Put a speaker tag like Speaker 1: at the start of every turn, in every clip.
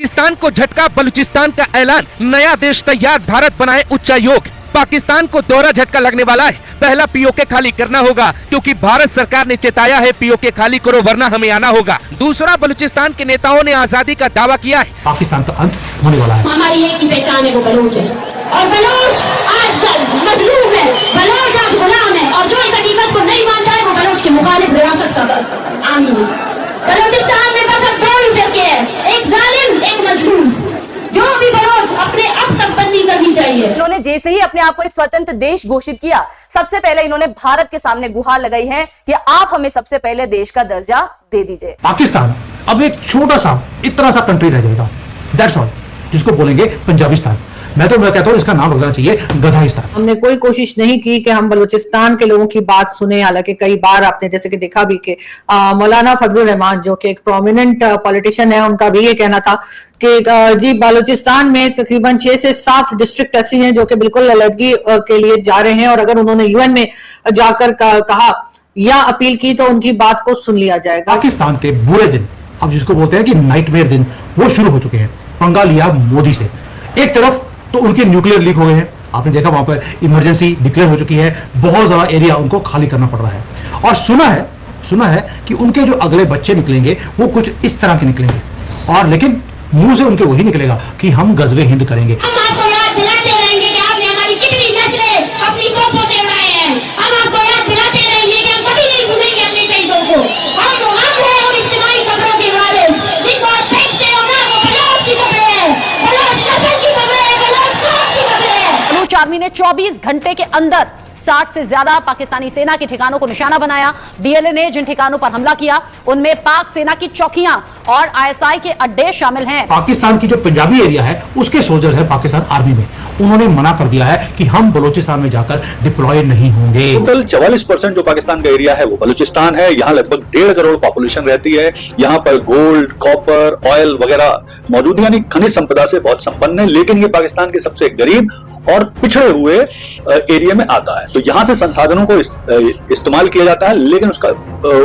Speaker 1: पाकिस्तान को झटका बलूचिस्तान का ऐलान, नया देश तैयार, भारत बनाए उच्चायोग। पाकिस्तान को दोहरा झटका लगने वाला है। पहला पीओके खाली करना होगा क्योंकि भारत सरकार ने चेताया है पीओके खाली करो वरना हमें आना होगा। दूसरा, बलूचिस्तान के नेताओं ने आजादी का दावा किया है।
Speaker 2: पाकिस्तान का अंत होने वाला है।
Speaker 3: हमारी एक ही पहचान है, वो बलूच है और बलूच आज मजलूम है, बलूच आज गुलाम है और जो इस हकीकत को नहीं मानता है वो बलूच के मुखालिफ रियासत का आमीन है। बलूचिस्तान में बस अब दो ही फिरके हैं, एक जालिम एक मजलूम। जो भी बलोच अपने अब संपन्नी करनी चाहिए।
Speaker 4: इन्होंने जैसे ही अपने आप को एक स्वतंत्र देश घोषित किया, सबसे पहले इन्होंने भारत के सामने गुहार लगाई है कि आप हमें सबसे पहले देश का दर्जा दे दीजिए।
Speaker 2: पाकिस्तान अब एक छोटा सा इतना सा कंट्री रह जाएगा, दैट्स ऑल, जिसको बोलेंगे पंजाबिस्तान। मैं कहता हूँ इसका नाम रखना चाहिए गधाइस्तान।
Speaker 5: हमने कोई कोशिश नहीं की कि हम बलूचिस्तान के लोगों की बात सुने, हालांकि कई बार आपने जैसे कि देखा भी कि मौलाना फजलुर रहमान जो कि एक प्रोमिनेंट पॉलिटिशियन है, उनका भी ये कहना था कि जी बलूचिस्तान में तकरीबन 6 से 7 डिस्ट्रिक्ट ऐसी हैं जो कि बिल्कुल अलहदगी के लिए जा रहे हैं और अगर उन्होंने यूएन में जाकर कहा या अपील की तो उनकी बात को सुन लिया जाएगा।
Speaker 2: पाकिस्तान के बुरे दिन, अब जिसको बोलते हैं कि नाइटमेयर दिन, वो शुरू हो चुके हैं। पंगा लिया मोदी से। एक तरफ तो उनके न्यूक्लियर लीक हो गए हैं, आपने देखा वहां पर इमरजेंसी डिक्लेयर हो चुकी है, बहुत ज्यादा एरिया उनको खाली करना पड़ रहा है। और सुना है कि उनके जो अगले बच्चे निकलेंगे वो कुछ इस तरह के निकलेंगे, और लेकिन मुंह से उनके वही निकलेगा कि हम गजवे हिंद करेंगे।
Speaker 3: हम आपको याद दिलाते रहेंगे कि आपने हमारी कितनी नस्लें अपनी तोपों से उड़ाए हैं। हम आपको याद दिलाते रहेंगे कि हम कभी नहीं भूलेंगे अपने शहीदों को। हम हैं और इज्तिमाई कब्रों के वारिस, जिनको आप फेंकते हो ना, वो बलोच की कब्रें हैं, बलोच नस्ल की कब्रें हैं, बलोच कौम की कब्रें हैं।
Speaker 4: बलूच आर्मी ने 24 घंटे के अंदर 60 से ज्यादा पाकिस्तानी सेना के ठिकानों को निशाना बनाया। बीएलए ने जिन ठिकानों पर हमला किया उनमें पाक सेना की चौकियां और आईएसआई के अड्डे शामिल हैं।
Speaker 2: पाकिस्तान की जो पंजाबी एरिया है उसके सोल्जर्स है पाकिस्तान आर्मी में, उन्होंने मना कर दिया है कि हम बलूचिस्तान में जाकर डिप्लॉय नहीं होंगे।
Speaker 6: टोटल 44% जो पाकिस्तान का एरिया है वो बलूचिस्तान है। यहाँ लगभग 1.5 करोड़ पॉपुलेशन रहती है। यहाँ पर गोल्ड, कॉपर, ऑयल वगैरह मौजूद, यानी खनिज संपदा से बहुत संपन्न है, लेकिन ये पाकिस्तान के सबसे गरीब और पिछड़े हुए एरिया में आता है। तो यहाँ से संसाधनों को इस्तेमाल किया जाता है, लेकिन उसका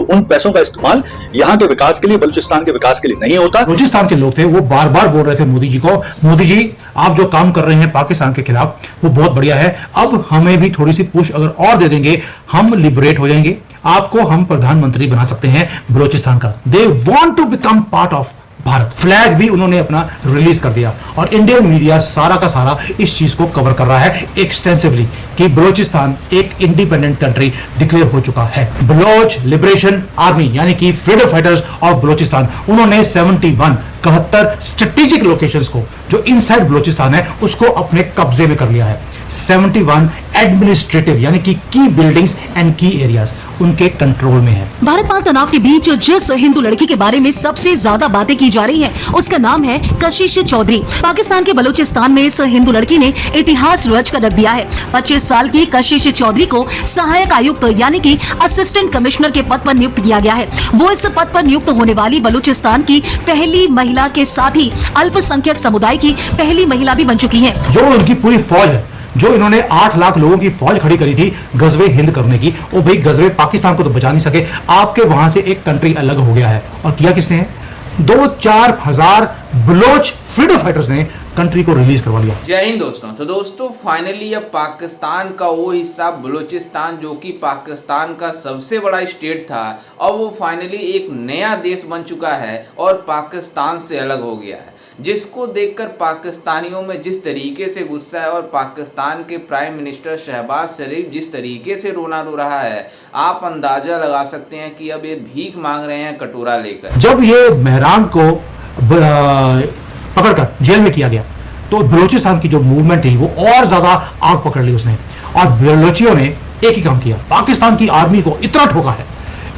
Speaker 6: उन पैसों का इस्तेमाल यहाँ के विकास के लिए, बलूचिस्तान के विकास के लिए नहीं होता।
Speaker 2: बलूचिस्तान के लोग थे वो बार बार बोल रहे थे मोदी जी को, मोदी जी आप जो काम कर रहे हैं पाकिस्तान के खिलाफ वो बहुत बढ़िया है, अब हमें भी थोड़ी सी पुश अगर और दे देंगे हम लिबरेट हो जाएंगे, आपको हम प्रधानमंत्री बना सकते हैं बलूचिस्तान का। They want to become part of Bharat. Flag भी उन्होंने अपना रिलीज कर दिया और इंडियन मीडिया सारा का सारा इस चीज को कवर कर रहा है एक्सटेंसिवली कि बलूचिस्तान एक इंडिपेंडेंट कंट्री डिक्लेयर हो चुका है। बलोच लिबरेशन आर्मी यानी कि फ्रीडम फाइटर्स ऑफ बलूचिस्तान, उन्होंने 71 स्ट्रेटेजिक लोकेशंस को जो इनसाइड बलूचिस्तान है उसको अपने कब्जे में कर लिया है। 71 एडमिनिस्ट्रेटिव यानी कि की बिल्डिंग्स एंड की एरियाज उनके कंट्रोल में है।
Speaker 7: भारत पाक तनाव के बीच जिस हिंदू लड़की के बारे में सबसे ज्यादा बातें की जा रही हैं, उसका नाम है कशिश चौधरी। पाकिस्तान के बलूचिस्तान में इस हिंदू लड़की ने इतिहास रच कर रख दिया है। 25 साल की कशिश चौधरी को सहायक आयुक्त यानी कि असिस्टेंट कमिश्नर के पद पर नियुक्त किया गया है। वो इस पद पर नियुक्त होने वाली बलूचिस्तान की पहली महिला के साथ ही अल्पसंख्यक समुदाय की पहली महिला भी बन चुकी है।
Speaker 2: जो उनकी पूरी फौज है, जो इन्होंने 8 लाख लोगों की फौज खड़ी करी थी गजवे हिंद करने की, वो भाई गजवे पाकिस्तान को तो बचा नहीं सके, आपके वहां से एक कंट्री अलग हो गया है। और किया किसने है? 2-4 हजार बलोच फ्रीडम फाइटर्स ने कंट्री को रिलीज करवा लिया।
Speaker 8: जय हिंद दोस्तों। तो दोस्तों फाइनली अब पाकिस्तान का वो हिस्सा बलूचिस्तान जो कि पाकिस्तान का सबसे बड़ा स्टेट था, अब वो फाइनली एक नया देश बन चुका है और पाकिस्तान से अलग हो गया है, जिसको देखकर पाकिस्तानियों में जिस तरीके से गुस्सा है और पाकिस्तान के प्राइम मिनिस्टर शहबाज शरीफ जिस तरीके से रोना रो रहा है, आप अंदाजा लगा सकते हैं कि अब ये भीख मांग रहे हैं कटोरा लेकर।
Speaker 2: जब ये मेहरान को पकड़कर जेल में किया गया तो बलूचिस्तान की जो मूवमेंट थी वो और ज्यादा आग पकड़ ली उसने, और बलोचियों ने एक ही काम किया, पाकिस्तान की आर्मी को इतना ठोका है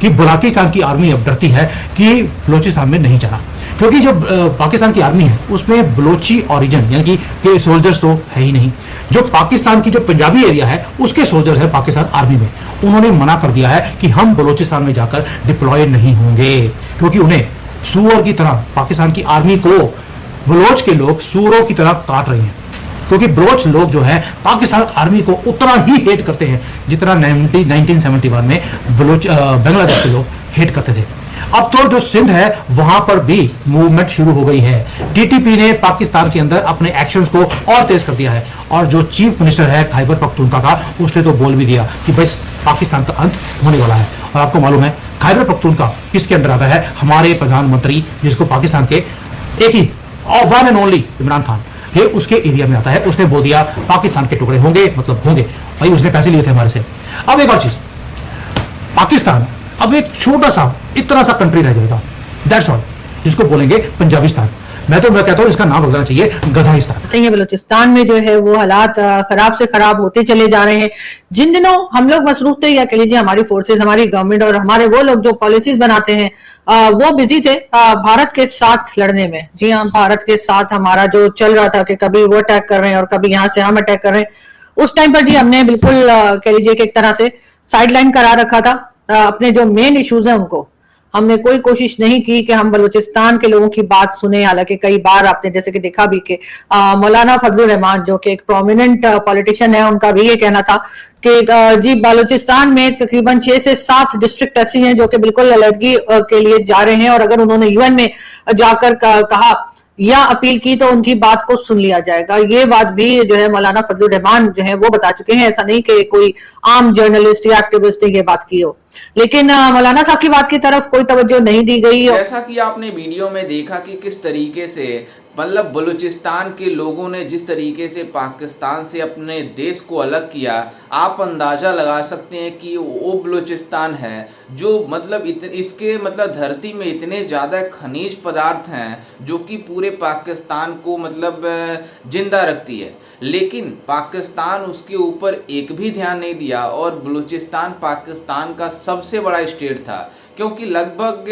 Speaker 2: कि पाकिस्तान की आर्मी अब डरती है कि बलूचिस्तान में नहीं जाना, क्योंकि जो पाकिस्तान की आर्मी है उसमें बलोची ओरिजिन यानी कि सोल्जर्स तो है ही नहीं। जो पाकिस्तान की जो पंजाबी एरिया है उसके सोल्जर्स है पाकिस्तान आर्मी में, उन्होंने मना कर दिया है कि हम बलूचिस्तान में जाकर डिप्लॉय नहीं होंगे, क्योंकि उन्हें सूअर की तरह पाकिस्तान की आर्मी को बलोच के लोग सूअरों की तरह काट रहे हैं, क्योंकि बलोच लोग जो है पाकिस्तान आर्मी को उतना ही हेट करते हैं जितना 1971 में बांग्लादेश के लोग हेट करते थे। अब तो जो सिंध है वहां पर भी मूवमेंट शुरू हो गई है। टीटीपी ने पाकिस्तान के अंदर अपने एक्शंस को और तेज कर दिया है और जो चीफ मिनिस्टर है खैबर पख्तूनख्वा का, उसने तो बोल भी दिया कि बस पाकिस्तान का अंत होने वाला है। और आपको मालूम है खैबर पख्तूनख्वा किसके अंदर आता है? हमारे प्रधानमंत्री, जिसको पाकिस्तान के एक ही और one and only Imran Khan, ये उसके एरिया में आता है। उसने बोल दिया पाकिस्तान के टुकड़े होंगे, मतलब होंगे भाई। उसने पैसे लिए थे हमारे से। अब एक और चीज, पाकिस्तान अब एक छोटा सा इतना सा कंट्री रह जाएगा, दैट्स ऑल, जिसको बोलेंगे पंजाबिस्तान। मैं कहता हूं इसका नाम रखना चाहिए गधाइस्तान।
Speaker 5: ये बलूचिस्तान में जो है वो हालात खराब से खराब होते चले जा रहे हैं। जिन दिनों हम लोग मसरूफ थे, या कह लीजिए हमारी फोर्सेस, हमारी गवर्नमेंट और हमारे वो लोग जो पॉलिसीज बनाते हैं, वो बिजी थे भारत के साथ लड़ने में। जी हाँ, भारत के साथ हमारा जो चल रहा था कि कभी वो अटैक कर रहे हैं और कभी यहाँ से हम अटैक कर रहे हैं, उस टाइम पर जी हमने बिल्कुल कह लीजिए कि एक तरह से साइडलाइन करा रखा था। अपने जो मेन इश्यूज हैं उनको हमने कोई कोशिश नहीं की कि हम बलूचिस्तान के लोगों की बात सुने। हालांकि कई बार आपने जैसे कि देखा भी कि मौलाना फजलुर रहमान जो कि एक प्रोमिनेंट पॉलिटिशियन है, उनका भी ये कहना था कि जी बलूचिस्तान में तकरीबन 6 से 7 डिस्ट्रिक्ट ऐसी हैं जो कि बिल्कुल अलहदगी के लिए जा रहे हैं, और अगर उन्होंने यूएन में जाकर कहा या अपील की तो उनकी बात को सुन लिया जाएगा। ये बात भी जो है मौलाना फजलुर रहमान जो है वो बता चुके हैं। ऐसा नहीं कि कोई आम जर्नलिस्ट या एक्टिविस्ट ने ये बात की हो, लेकिन मौलाना साहब की बात की तरफ कोई तवज्जो नहीं दी गई।
Speaker 8: जैसा कि आपने वीडियो में देखा कि किस तरीके से मतलब बलूचिस्तान के लोगों ने जिस तरीके से पाकिस्तान से अपने देश को अलग किया, आप अंदाज़ा लगा सकते हैं कि वो बलूचिस्तान है जो मतलब इसके मतलब धरती में इतने ज़्यादा खनिज पदार्थ हैं जो कि पूरे पाकिस्तान को मतलब जिंदा रखती है, लेकिन पाकिस्तान उसके ऊपर एक भी ध्यान नहीं दिया। और बलूचिस्तान पाकिस्तान का सबसे बड़ा स्टेट था, क्योंकि लगभग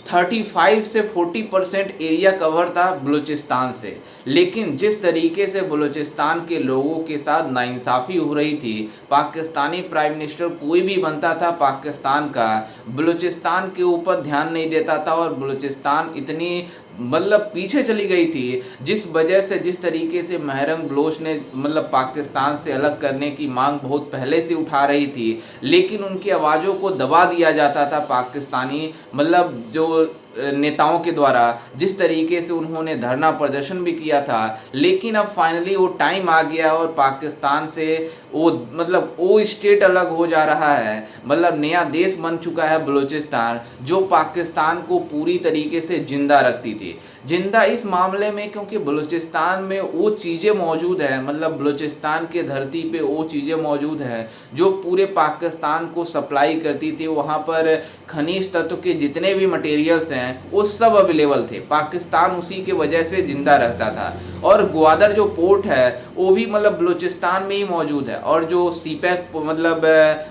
Speaker 8: 35 से 40% एरिया कवर था बलूचिस्तान से। लेकिन जिस तरीके से बलूचिस्तान के लोगों के साथ नाइंसाफ़ी हो रही थी, पाकिस्तानी प्राइम मिनिस्टर कोई भी बनता था पाकिस्तान का, बलूचिस्तान के ऊपर ध्यान नहीं देता था। और बलूचिस्तान इतनी मतलब पीछे चली गई थी, जिस वजह से जिस तरीके से महरम बलोच ने मतलब पाकिस्तान से अलग करने की मांग बहुत पहले से उठा रही थी, लेकिन उनकी आवाज़ों को दबा दिया जाता था पाकिस्तानी मतलब जो नेताओं के द्वारा, जिस तरीके से उन्होंने धरना प्रदर्शन भी किया था। लेकिन अब फाइनली वो टाइम आ गया और पाकिस्तान से वो मतलब वो स्टेट अलग हो जा रहा है, मतलब नया देश बन चुका है बलूचिस्तान, जो पाकिस्तान को पूरी तरीके से जिंदा रखती थी। जिंदा इस मामले में क्योंकि बलूचिस्तान में वो चीज़ें मौजूद है, मतलब बलूचिस्तान के धरती पे वो चीज़ें मौजूद हैं जो पूरे पाकिस्तान को सप्लाई करती थी। वहाँ पर खनिज तत्व के जितने भी मटेरियल्स हैं वो सब अवेलेबल थे, पाकिस्तान उसी के वजह से जिंदा रहता था। और ग्वादर जो पोर्ट है वो भी मतलब बलूचिस्तान में ही मौजूद है। और जो सीपैक मतलब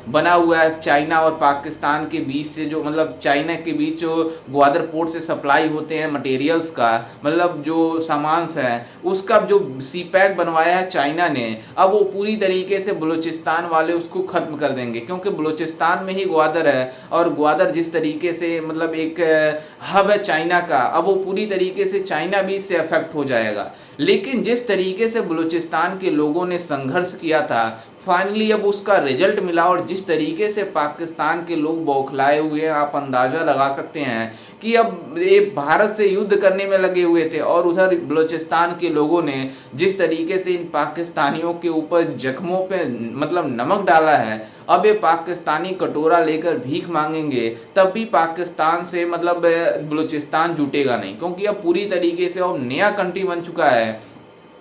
Speaker 8: बना हुआ है चाइना और पाकिस्तान के बीच से, जो मतलब चाइना के बीच जो ग्वादर पोर्ट से सप्लाई होते हैं मटेरियल्स का, मतलब जो सामान है उसका जो सीपैक बनवाया है चाइना ने, अब वो पूरी तरीके से बलूचिस्तान वाले उसको ख़त्म कर देंगे, क्योंकि बलूचिस्तान में ही ग्वादर है। और ग्वादर जिस तरीके से मतलब एक हब है चाइना का, अब वो पूरी तरीके से चाइना भी इससे अफेक्ट हो जाएगा। लेकिन जिस तरीके से बलूचिस्तान के लोगों ने संघर्ष किया था, फाइनली अब उसका रिजल्ट मिला। और जिस तरीके से पाकिस्तान के लोग बौखलाए हुए हैं, आप अंदाज़ा लगा सकते हैं कि अब ये भारत से युद्ध करने में लगे हुए थे। और उधर बलूचिस्तान के लोगों ने जिस तरीके से इन पाकिस्तानियों के ऊपर जख्मों पे मतलब नमक डाला है, अब ये पाकिस्तानी कटोरा लेकर भीख मांगेंगे तब भी पाकिस्तान से मतलब बलूचिस्तान जुटेगा नहीं, क्योंकि अब पूरी तरीके से अब नया कंट्री बन चुका है।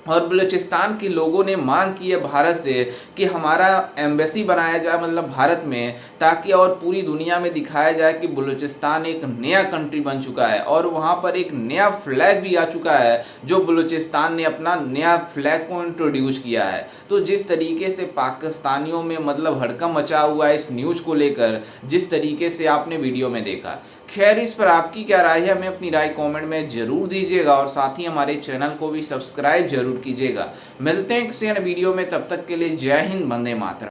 Speaker 8: और बलूचिस्तान के लोगों ने मांग की है भारत से कि हमारा एम्बेसी बनाया जाए मतलब भारत में, ताकि और पूरी दुनिया में दिखाया जाए कि बलूचिस्तान एक नया कंट्री बन चुका है। और वहाँ पर एक नया फ्लैग भी आ चुका है, जो बलूचिस्तान ने अपना नया फ्लैग को इंट्रोड्यूस किया है। तो जिस तरीके से पाकिस्तानियों में मतलब हड़कंप मचा हुआ है इस न्यूज़ को लेकर, जिस तरीके से आपने वीडियो में देखा। खैर, इस पर आपकी क्या राय है, हमें अपनी राय कमेंट में ज़रूर दीजिएगा और साथ ही हमारे चैनल को भी सब्सक्राइब जरूर कीजिएगा। मिलते हैं किसी अन्य वीडियो में, तब तक के लिए जय हिंद, वंदे मातरम।